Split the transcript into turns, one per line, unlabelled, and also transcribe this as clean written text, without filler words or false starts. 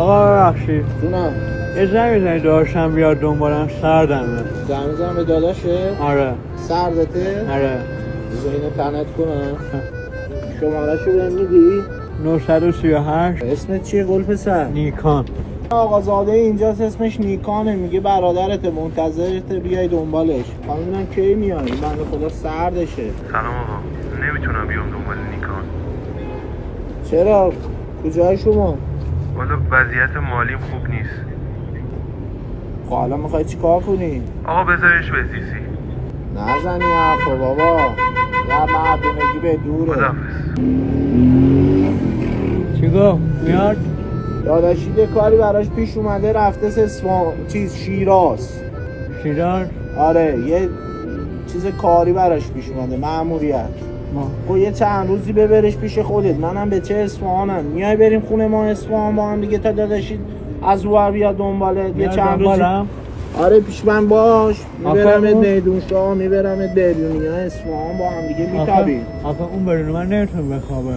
آقا ببخشید
جونم.
یه زنگ بزنید داشتم بیاد دنبالم سردمه.
زنگ به داداشه؟
آره.
سردته؟
آره.
بذار اینو تنت کنم. شماره‌شو بهم میدی؟
938.
اسمت چیه گل پسر؟
نیکان.
آقازاده اینجاست، اسمش نیکانه، میگه برادرته، منتظرته بیای دنبالش. خانم کی میای؟ بنده خدا سردشه.
سلام آقا، نمیتونم بیام دنبال نیکان.
چرا؟ کجای شما؟
والا وضعیت مالیم خوب نیست.
خب حالا میخوای چی کار کنی؟
آقا بذارش به زیسی.
نزنی حرفا بابا، یا مردونگی به دوره.
خداحافظ.
چی گفت؟ میاد؟
داداشی یه کاری براش پیش اومده، رفته شیراز.
شیراز؟
آره یه چیز کاری براش پیش اومده، مأموریت. خب یه چند روزی ببرش پیش خودت. منم به چه اصفهانم، میای بریم خونه ما اصفهان با هم دیگه تا داداشی از اون بیاد دنبالت یه چند روزی. آره پیش من باش، میبرمت میدون شاه، میبرمت بیرونی ها اصفهان، با هم دیگه میتابیم.
آخه اون بدون من نمیتونه بخوابه.